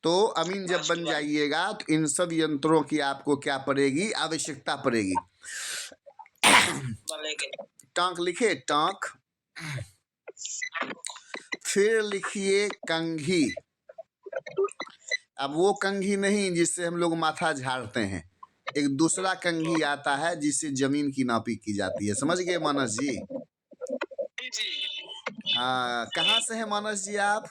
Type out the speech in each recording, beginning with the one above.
तो अमीन जब बन जाइएगा तो इन सब यंत्रों की आपको क्या पड़ेगी, आवश्यकता पड़ेगी। टांक लिखे, टांक, फिर लिखिए कंघी। अब वो कंघी नहीं जिससे हम लोग माथा झाड़ते हैं, एक दूसरा कंघी आता है जिससे जमीन की नापी की जाती है। समझ गए मानस जी? कहाँ से है मानस जी आप?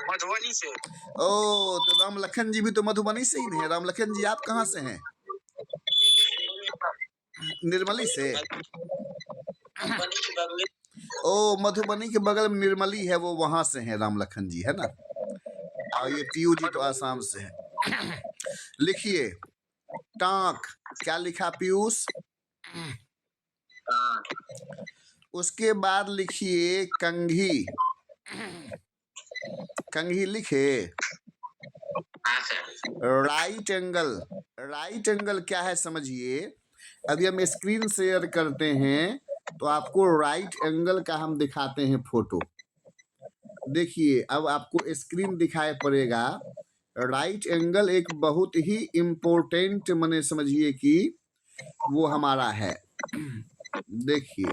मधुबनी से। ओ, तो राम लखन जी भी तो मधुबनी से ही हैं। राम लखन जी आप कहाँ से हैं? निर्मली से। ओ, मधुबनी के बगल में निर्मली है, वो वहां से हैं राम लखन जी, है ना। और ये पीयू जी तो आसाम से है। लिखिए टांक, क्या लिखा पीयूष? उसके बाद लिखिए कंघी। कंघी लिखे। राइट एंगल, राइट एंगल क्या है समझिए। अभी हम स्क्रीन शेयर करते हैं तो आपको राइट एंगल का हम दिखाते हैं फोटो। देखिए अब आपको स्क्रीन दिखाई पड़ेगा। राइट एंगल एक बहुत ही इम्पोर्टेंट माने समझिए कि वो हमारा है। देखिए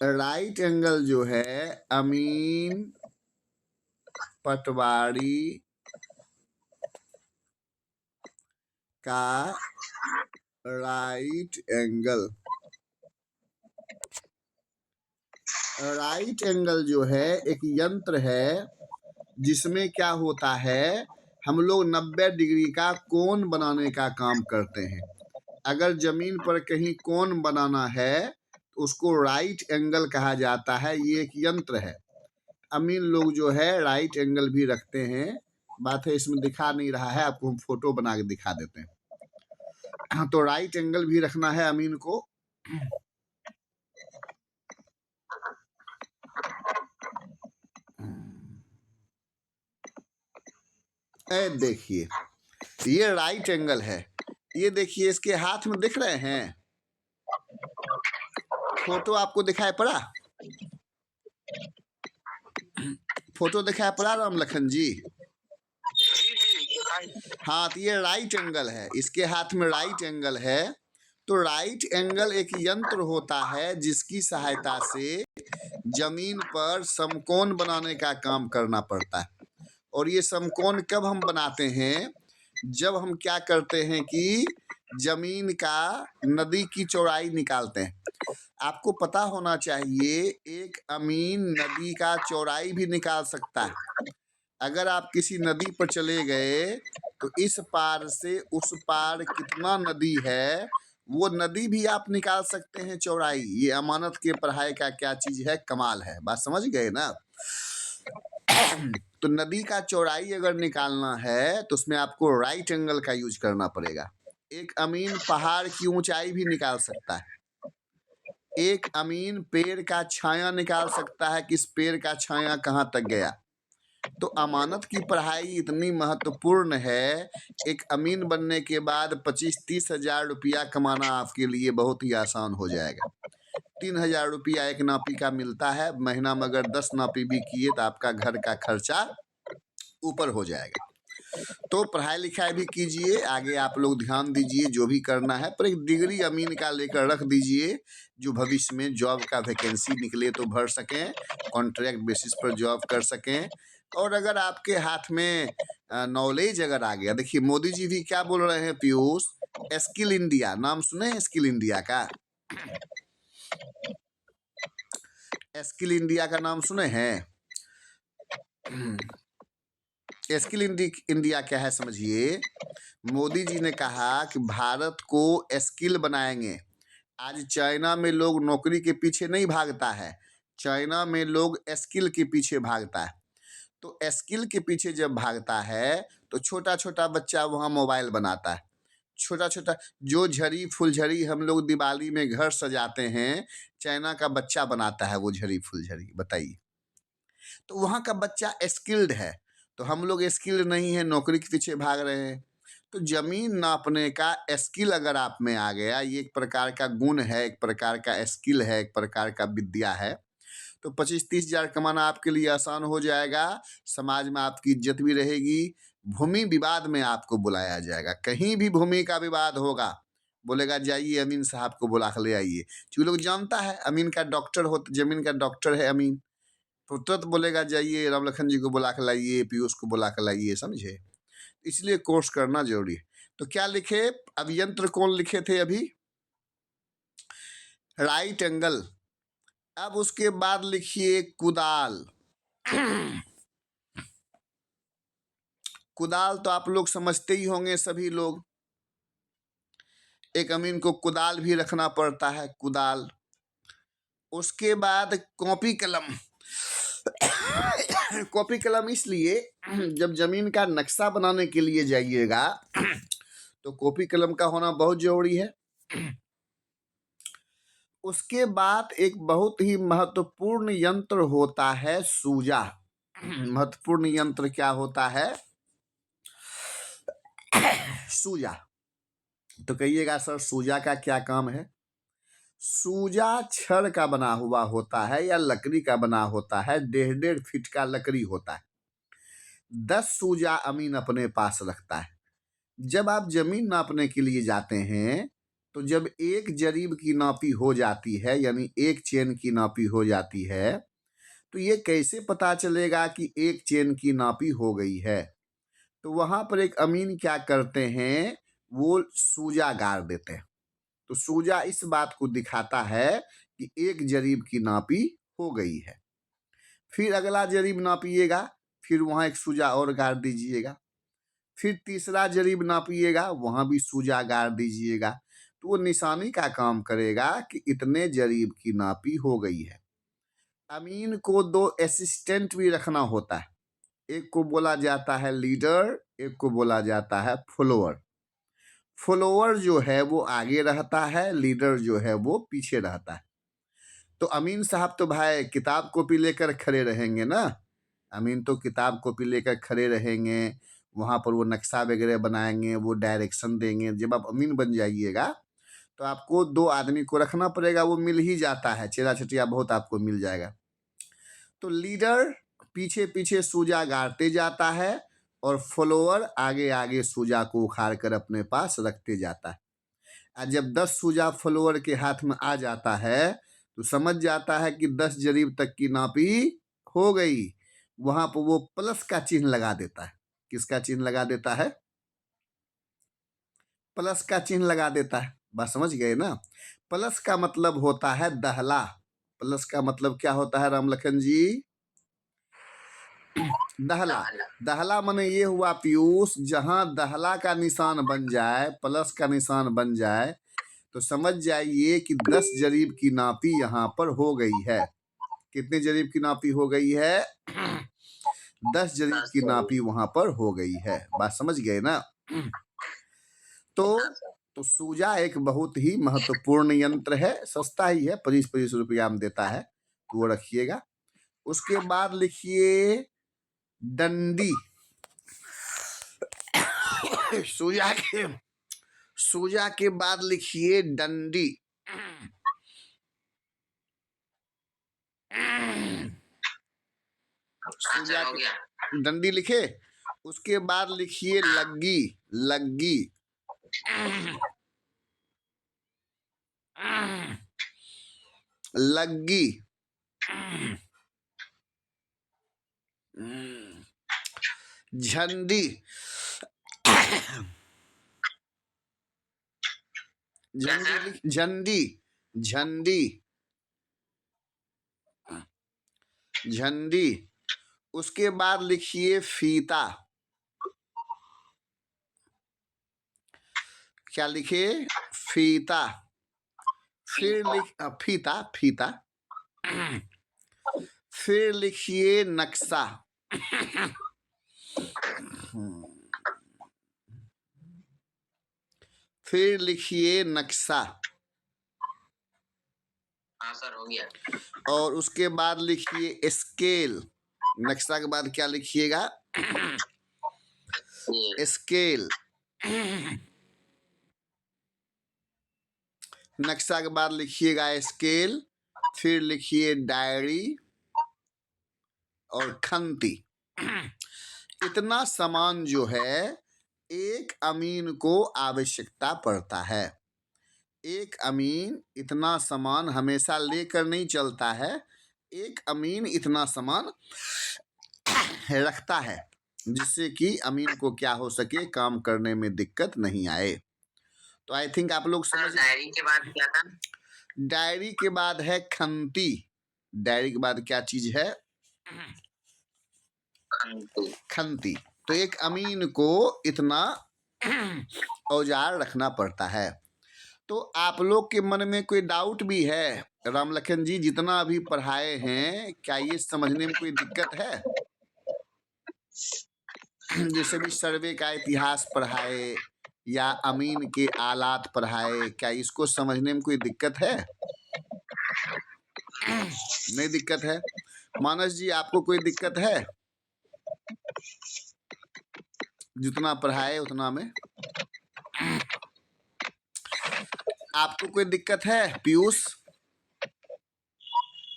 राइट एंगल जो है अमीन पटवारी का राइट एंगल, राइट एंगल जो है एक यंत्र है जिसमें क्या होता है, हम लोग 90 डिग्री का कोण बनाने का काम करते हैं। अगर जमीन पर कहीं कोण बनाना है तो उसको राइट एंगल कहा जाता है। ये एक यंत्र है। अमीन लोग जो है राइट एंगल भी रखते हैं। बात है इसमें दिखा नहीं रहा है, आपको हम फोटो बना के दिखा देते हैं। तो राइट एंगल भी रखना है अमीन को। देखिए ये राइट एंगल है। ये देखिए इसके हाथ में दिख रहे हैं, फोटो आपको दिखाई पड़ा? फोटो दिखाई पड़ा राम लखन जी? हाँ, तो ये राइट एंगल है, इसके हाथ में राइट एंगल है। तो राइट एंगल एक यंत्र होता है जिसकी सहायता से जमीन पर समकोण बनाने का काम करना पड़ता है। और ये समकोण कब हम बनाते हैं, जब हम क्या करते हैं कि जमीन का नदी की चौड़ाई निकालते हैं। आपको पता होना चाहिए एक अमीन नदी का चौड़ाई भी निकाल सकता है। अगर आप किसी नदी पर चले गए तो इस पार से उस पार कितना नदी है वो नदी भी आप निकाल सकते हैं चौड़ाई। ये अमानत के पढ़ाई का क्या चीज है, कमाल है। बात समझ गए ना? तो नदी का चौड़ाई अगर निकालना है तो उसमें आपको राइट एंगल का यूज करना पड़ेगा। एक अमीन पहाड़ की ऊंचाई भी निकाल सकता है। एक अमीन पेड़ का छाया निकाल सकता है कि इस पेड़ का छाया कहाँ तक गया। तो अमानत की पढ़ाई इतनी महत्वपूर्ण है, एक अमीन बनने के बाद 25-30 हजार रुपया कमाना आपके लिए बहुत ही आसान हो जाएगा। 3,000 रुपया एक नापी का मिलता है। महीना में अगर 10 नापी भी किए तो आपका घर का खर्चा ऊपर हो जाएगा। तो पढ़ाई लिखाई भी कीजिए, आगे आप लोग ध्यान दीजिए जो भी करना है, पर एक डिग्री अमीन का लेकर रख दीजिए जो भविष्य में जॉब का वैकेंसी निकले तो भर सकें, कॉन्ट्रैक्ट बेसिस पर जॉब कर सकें। और अगर आपके हाथ में नॉलेज अगर आ गया, देखिए मोदी जी भी क्या बोल रहे हैं पीयूष, स्किल इंडिया, नाम सुने हैं स्किल इंडिया का? स्किल इंडिया का नाम सुने हैं? स्किल इंडिया क्या है समझिए। मोदी जी ने कहा कि भारत को स्किल बनाएंगे। आज चाइना में लोग नौकरी के पीछे नहीं भागता है, चाइना में लोग स्किल के पीछे भागता है। तो स्किल के पीछे जब भागता है तो छोटा छोटा बच्चा वहाँ मोबाइल बनाता है। छोटा छोटा जो झड़ी फुलझड़ी हम लोग दिवाली में घर सजाते हैं, चाइना का बच्चा बनाता है वो झड़ी फुलझड़ी। बताइए, तो वहाँ का बच्चा स्किल्ड है, तो हम लोग स्किल्ड नहीं है, नौकरी के पीछे भाग रहे हैं। तो जमीन नापने का स्किल अगर आप में आ गया, ये एक प्रकार का गुण है, एक प्रकार का स्किल है, एक प्रकार का विद्या है। तो 25-30 हज़ार कमाना आपके लिए आसान हो जाएगा। समाज में आपकी इज्जत भी रहेगी। भूमि विवाद में आपको बुलाया जाएगा। कहीं भी भूमि का विवाद होगा, बोलेगा जाइए अमीन साहब को बुला कर ले आइए। क्योंकि लोग जानता है अमीन का डॉक्टर हो, जमीन का डॉक्टर है अमीन, तो तुरंत बोलेगा जाइए राम लखन जी को बुला कर लाइए, पीयूष को बुला कर लाइए, समझे। इसलिए कोर्स करना जरूरी है। तो क्या लिखे, अभियंत्र कौन लिखे थे अभी, राइट एंगल। अब उसके बाद लिखिए कुदाल। कुदाल तो आप लोग समझते ही होंगे सभी लोग। एक अमीन को कुदाल भी रखना पड़ता है, कुदाल। उसके बाद कॉपी कलम। कॉपी कलम इसलिए, जब जमीन का नक्शा बनाने के लिए जाइएगा तो कॉपी कलम का होना बहुत जरूरी है। उसके बाद एक बहुत ही महत्वपूर्ण यंत्र होता है सूजा। महत्वपूर्ण यंत्र क्या होता है, सूजा। तो कहिएगा सर सूजा का क्या काम है। सूजा छड़ का बना हुआ होता है या लकड़ी का बना होता है, 1.5 फीट का लकड़ी होता है। 10 सूजा अमीन अपने पास रखता है। जब आप जमीन नापने के लिए जाते हैं तो जब एक जरीब की नापी हो जाती है, यानी एक चेन की नापी हो जाती है, तो ये कैसे पता चलेगा कि एक चेन की नापी हो गई है। तो वहां पर एक अमीन क्या करते हैं, वो सूजा गाड़ देते हैं। तो सूजा इस बात को दिखाता है कि एक जरीब की नापी हो गई है। फिर अगला जरीब नापिएगा, फिर वहां एक सूजा और गाड़ दीजिएगा। फिर तीसरा जरीब नापिएगा, वहां भी सूजा गाड़ दीजिएगा। तो वो निशानी का काम करेगा कि इतने जरीब की नापी हो गई है। अमीन को 2 असिस्टेंट भी रखना होता है। एक को बोला जाता है लीडर, एक को बोला जाता है फॉलोअर। फॉलोअर जो है वो आगे रहता है, लीडर जो है वो पीछे रहता है। तो अमीन साहब तो भाई किताब कॉपी लेकर खड़े रहेंगे ना। अमीन तो किताब कॉपी लेकर खड़े रहेंगे, वहाँ पर वो नक्शा वगैरह बनाएंगे, वो डायरेक्शन देंगे। जब आप अमीन बन जाइएगा तो आपको 2 आदमी को रखना पड़ेगा, वो मिल ही जाता है, चेरा चटिया बहुत आपको मिल जाएगा। तो लीडर पीछे पीछे सूजा गाड़ते जाता है और फॉलोअर आगे आगे सूजा को उखाड़ कर अपने पास रखते जाता है। और जब 10 सूजा फॉलोअर के हाथ में आ जाता है तो समझ जाता है कि 10 जरीब तक की नापी हो गई। वहां पर वो प्लस का चिन्ह लगा देता है। किसका चिन्ह लगा देता है, प्लस का चिन्ह लगा देता है। बात समझ गए ना। प्लस का मतलब होता है दहला। प्लस का मतलब क्या होता है राम लखन जी, दहला। दहला माने ये हुआ पीयूष, जहां दहला का निशान बन जाए, प्लस का निशान बन जाए, तो समझ जाइए कि 10 जरीब की नापी यहाँ पर हो गई है। कितने जरीब की नापी हो गई है, 10 जरीब की नापी वहां पर हो गई है। बात समझ गए ना। तो सूजा एक बहुत ही महत्वपूर्ण यंत्र है, सस्ता ही है, 25-25 रुपया में देता है, तो वो रखिएगा। उसके बाद लिखिए डंडी। सूजा के बाद लिखिए डंडी। सूजा के डंडी लिखे। उसके बाद लिखिए लग्गी। लग्गी। लग्गी। झंडी। झंडी। झंडी। झंडी। उसके बाद लिखिए फीता। क्या लिखे, फीता। फिर फीता फीता। फिर लिखिए नक्शा। फिर लिखिए नक्शा। हाँ सर हो गया। और उसके बाद लिखिए स्केल। नक्शा के बाद क्या लिखिएगा, स्केल। नक्शा के बाद लिखिएगा स्केल। फिर लिखिए डायरी। और खंती। इतना सामान जो है एक अमीन को आवश्यकता पड़ता है। एक अमीन इतना सामान हमेशा लेकर नहीं चलता है, एक अमीन इतना सामान रखता है जिससे कि अमीन को क्या हो सके, काम करने में दिक्कत नहीं आए। तो आई थिंक आप लोग समझ। डायरी के बाद क्या था? डायरी के बाद है खंती। डायरी के बाद क्या चीज है? खंती। तो एक अमीन को इतना औजार रखना पड़ता है। तो आप लोग के मन में कोई डाउट भी है? रामलखन जी जितना अभी पढ़ाए हैं, क्या ये समझने में कोई दिक्कत है? जैसे भी सर्वे का इतिहास पढ़ाए या अमीन के आलात पढ़ाए, क्या इसको समझने में कोई दिक्कत है? नहीं दिक्कत है। मानस जी आपको कोई दिक्कत है? जितना पढ़ाए उतना में आपको कोई दिक्कत है? पीयूष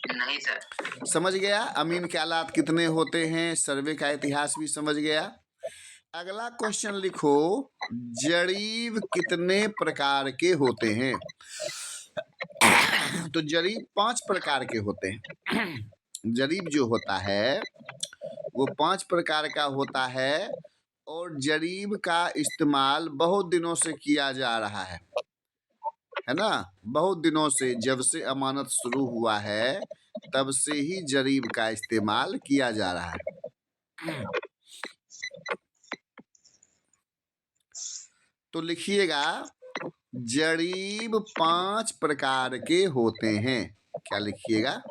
नहीं सर। समझ गया अमीन के आलात कितने होते हैं, सर्वे का इतिहास भी समझ गया। अगला क्वेश्चन लिखो, जरीब कितने प्रकार के होते हैं? तो जरीब 5 प्रकार के होते हैं। जरीब जो होता है वो 5 प्रकार का होता है और जरीब का इस्तेमाल बहुत दिनों से किया जा रहा है ना? बहुत दिनों से, जब से अमानत शुरू हुआ है तब से ही जरीब का इस्तेमाल किया जा रहा है। तो लिखिएगा, जरीब 5 प्रकार के होते हैं। क्या लिखिएगा?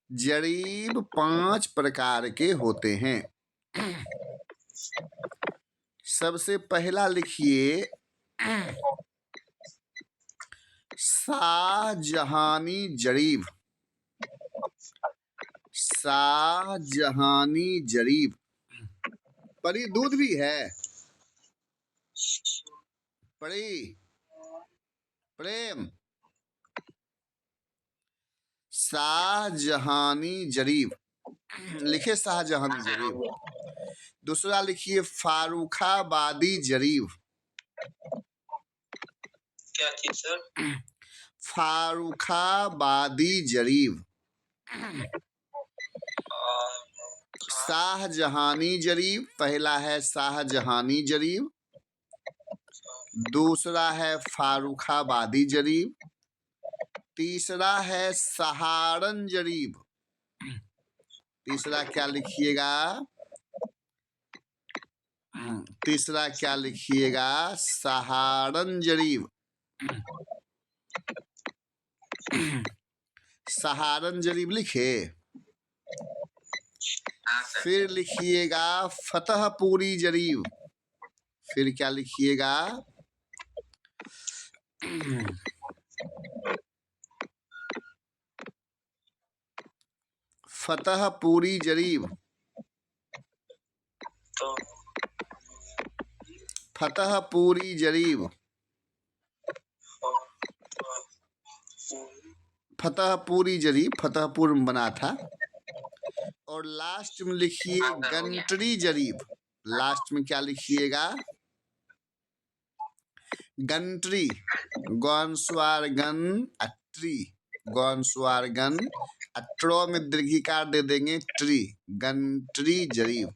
जरीब 5 प्रकार के होते हैं। सबसे पहला लिखिए, शाहजहानी जरीब। शाहजहानी जरीब। परी दूध भी है? परी प्रेम। शाहजहानी जरीब लिखे, शाहजहानी जरीब। दूसरा लिखिए, फारूखाबादी जरीब। क्या चीज सर? फारूखाबादी जरीब। शाहजहानी जरीब पहला है, शाहजहानी जरीब। दूसरा है फारूखाबादी जरीब। तीसरा है सहारन जरीब। तीसरा क्या लिखिएगा? तीसरा क्या लिखिएगा? सहारन जरीब। सहारन जरीब लिखे। फिर लिखिएगा फतेहपुरी जरीब। फिर क्या लिखिएगा? फतेहपुरी जरीब। फतेहपुरी जरीब। फतेहपुरी जरीब, फतेहपुर में बना था। और लास्ट में लिखिए गंटरी जरीब। लास्ट में क्या लिखिएगा? गंटरी। गौनस्वार गन अट्री। गौनस्वार गन अट्रो में दीर्घिकार दे देंगे, ट्री। गंटरी जरीब।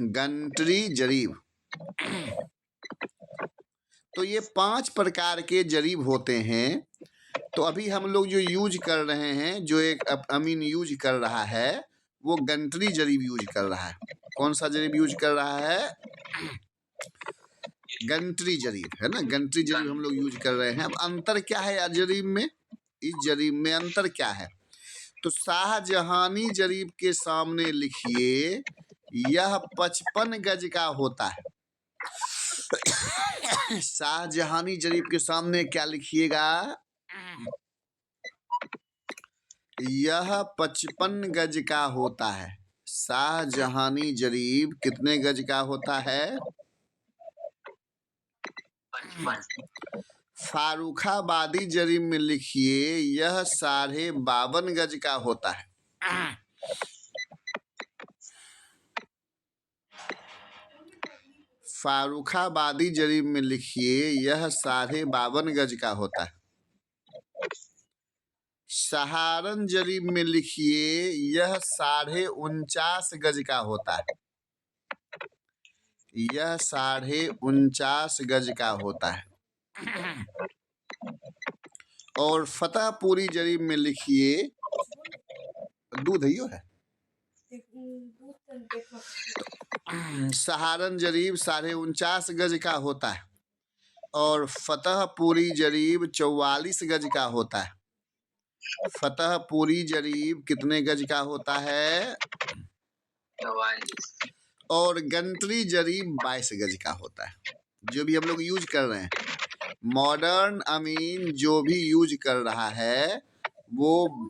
गंटरी जरीब। तो ये 5 प्रकार के जरीब होते हैं। तो अभी हम लोग जो यूज कर रहे हैं, जो एक अमीन यूज कर रहा है, वो गंटरी जरीब यूज कर रहा है। कौन सा जरीब यूज कर रहा है? गंटरी जरीब, है ना? गंटरी जरीब हम लोग यूज कर रहे हैं। अब अंतर क्या है जरीब में? इस जरीब में अंतर क्या है? तो शाहजहानी जरीब के सामने लिखिए, यह 55 गज का होता है। शाहजहानी जरीब के सामने क्या लिखिएगा? यह 55 गज का होता है। शाहजहानी जरीब कितने गज का होता है? 55। फारुखाबादी जरीब में लिखिए यह 52.5 गज का होता है। फारुखाबादी जरीब में लिखिए यह 52.5 गज का होता है। सहारन जरीब में लिखिए यह 49.5 गज का होता है। यह 49.5 गज का होता है। और फतेहपुरी जरीब में लिखिए दूध है सहारन जरीब 49.5 गज का होता है और फतेहपुरी जरीब 44 गज का होता है। फतेहपुरी जरीब कितने गज का होता है? 44। और गंटरी जरीब 22 गज का होता है। जो भी हम लोग यूज कर रहे हैं, मॉडर्न अमीन जो भी यूज कर रहा है वो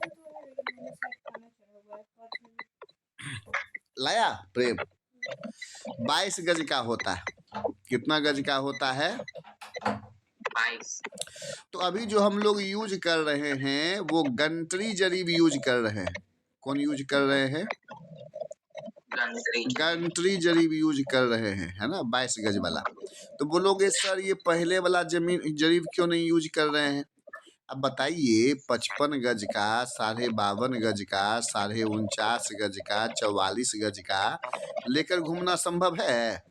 लाया प्रेम 22 गज का होता है। कितना गज का होता है? 22। तो अभी जो हम लोग यूज कर रहे हैं वो गंटरी जरीब यूज कर रहे हैं। कौन यूज कर रहे हैं? गंटरी जरीब यूज कर रहे हैं, है ना, 22 गज वाला। तो बोलोगे सर ये पहले वाला जरीब क्यों नहीं यूज कर रहे हैं? अब बताइए 55 गज का, 52.5 गज का, 49.5 गज का, 44 गज का लेकर घूमना संभव है?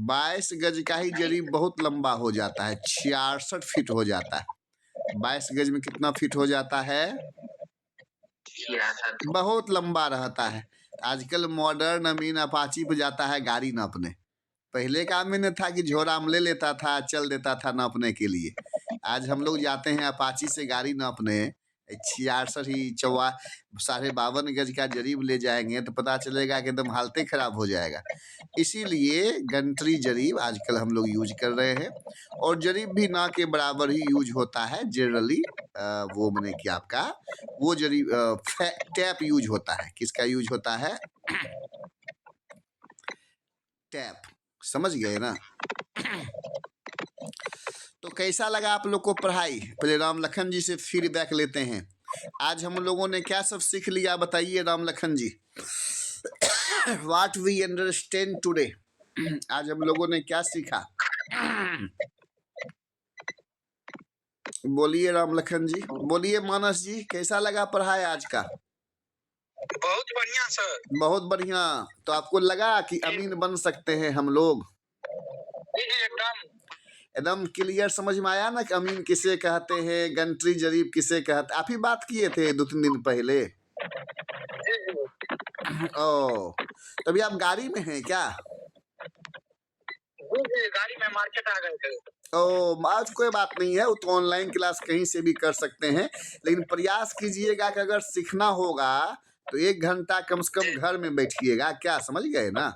22 गज का ही जरीब बहुत लंबा हो जाता है, 66 फीट हो जाता है। 22 गज में कितना फीट हो जाता है? 66। बहुत लंबा रहता है। आजकल मॉडर्न अमीन अपाची पे जाता है गाड़ी नापने। पहले का अमीन था कि झोरा में ले लेता था, चल देता था नापने के लिए। आज हम लोग जाते हैं अपाची से गाड़ी नापने, 66 ही 52.5 गज का जरीब ले जाएंगे तो पता चलेगा कि एकदम हालते खराब हो जाएगा। इसीलिए गंटरी जरीब आजकल हम लोग यूज कर रहे हैं। और जरीब भी ना के बराबर ही यूज होता है जनरली। वो मैंने कि आपका वो जरीब टैप यूज होता है। किसका यूज होता है? टैप। समझ गए ना? तो कैसा लगा आप लोग को पढ़ाई? पहले राम लखन जी से फीडबैक लेते हैं। आज हम लोगों ने क्या सब सीख लिया बताइए Ram Lakhan ji. What we understand today. आज हम लोगों ने क्या सीखा? बोलिए राम लखन जी, बोलिए मानस जी, कैसा लगा पढ़ाई आज का? बहुत बढ़िया सर। बहुत बढ़िया। तो आपको लगा कि अमीन बन सकते हैं हम लोग? एकदम क्लियर समझ में आया ना कि अमीन किसे कहते हैं, गंटरी जरीब किसे कहते? आप ही बात किए थे 2-3 दिन पहले। ओ, तभी आप गाड़ी में हैं क्या? गाड़ी में मार्केट आ गए थे। ओ, आज कोई बात नहीं है, वो तो ऑनलाइन क्लास कहीं से भी कर सकते हैं। लेकिन प्रयास कीजिएगा कि अगर सीखना होगा तो 1 घंटा कम से कम घर में बैठिएगा। क्या समझ गए ना?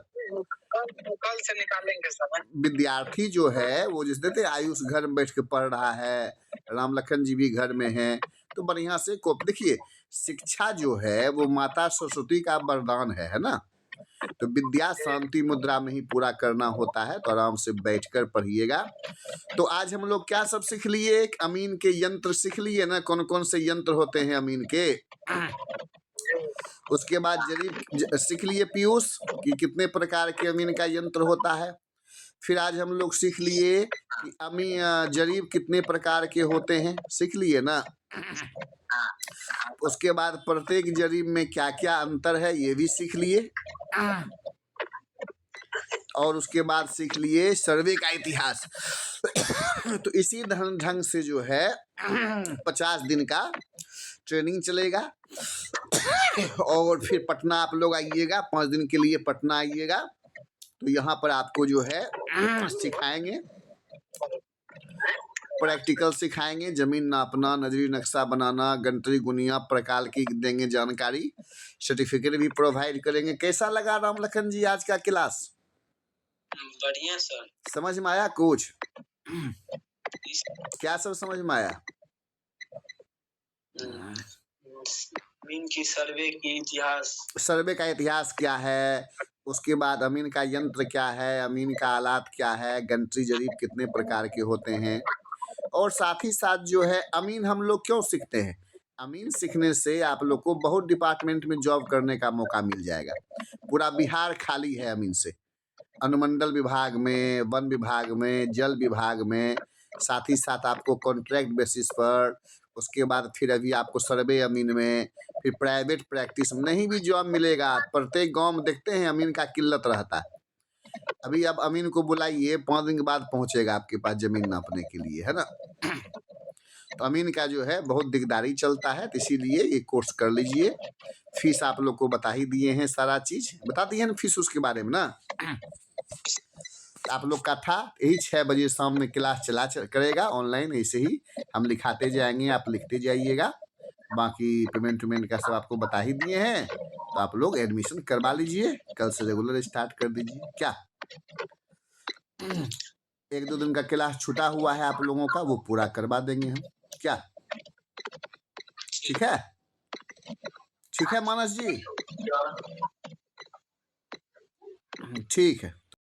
कल से निकालेंगे समय। विद्यार्थी जो है वो जिस देते आयुष घर में बैठ के पढ़ रहा है, राम लखन जी भी घर में हैं, तो बढ़िया से को देखिए शिक्षा जो है वो माता सरस्वती का वरदान है ना? तो विद्या शांति मुद्रा में ही पूरा करना होता है। तो आराम से बैठकर पढ़िएगा। तो आज हम लोग क्या सब सीख लिए? एक अमीन के यंत्र सीख लिए ना, कौन कौन से यंत्र होते हैं अमीन के। उसके बाद जरीब सीख लिए पीयूष कि कितने प्रकार के अमीन का यंत्र होता है। फिर आज हम लोग सीख लिए कि जरीब कितने प्रकार के होते हैं, सीख लिए ना। उसके बाद प्रत्येक जरीब में क्या क्या अंतर है ये भी सीख लिए। और उसके बाद सीख लिए सर्वे का इतिहास। तो इसी ढंग से जो है 50 दिन का ट्रेनिंग चलेगा। और फिर पटना आप लोग आइएगा, 5 दिन के लिए पटना आइएगा। तो यहाँ पर आपको जो है सिखाएंगे, प्रैक्टिकल सिखाएंगे, जमीन नापना, नजरी नक्शा बनाना, गंटरी गुनिया प्रकार की देंगे जानकारी, सर्टिफिकेट भी प्रोवाइड करेंगे। कैसा लगा राम लखन जी आज का क्लास? बढ़िया सर। समझ में आया कुछ? क्या सब समझ में आया? अमीन की सर्वे की इतिहास। सर्वे का इतिहास क्या है, उसके बाद अमीन का यंत्र क्या है, अमीन का आलात क्या है, गंटरी जरीब कितने प्रकार के होते हैं, और साथ ही साथ जो है अमीन हम लोग क्यों सीखते हैं। अमीन सीखने से आप लोग को बहुत डिपार्टमेंट में जॉब करने का मौका मिल जाएगा। पूरा बिहार खाली है अमीन से, अनुमंडल विभाग में, वन विभाग में, जल विभाग में, साथ ही साथ आपको कॉन्ट्रैक्ट बेसिस पर, उसके बाद फिर अभी आपको सर्वे अमीन में, फिर प्राइवेट प्रैक्टिस में नहीं भी जॉब मिलेगा। प्रत्येक गांव में देखते हैं अमीन का किल्लत रहता है। अभी अब अमीन को बुलाइए, 5 दिन के बाद पहुंचेगा आपके पास जमीन नापने के लिए, है ना। तो अमीन का जो है बहुत दिकदारी चलता है, तो इसीलिए ये कोर्स कर लीजिए। फीस आप लोग को बता ही दिए हैं, सारा चीज बता दिए ना फीस उसके बारे में ना। आप लोग का था यही 6 बजे शाम में क्लास करेगा ऑनलाइन, ऐसे ही हम लिखाते जाएंगे, आप लिखते जाइएगा। बाकी पेमेंट का सब आपको बता ही दिए हैं, तो आप लोग एडमिशन करवा लीजिए, कल से रेगुलर स्टार्ट कर दीजिए। क्या 1-2 दिन का क्लास छूटा हुआ है आप लोगों का, वो पूरा करवा देंगे हम। क्या ठीक है? ठीक है मानस जी, ठीक है।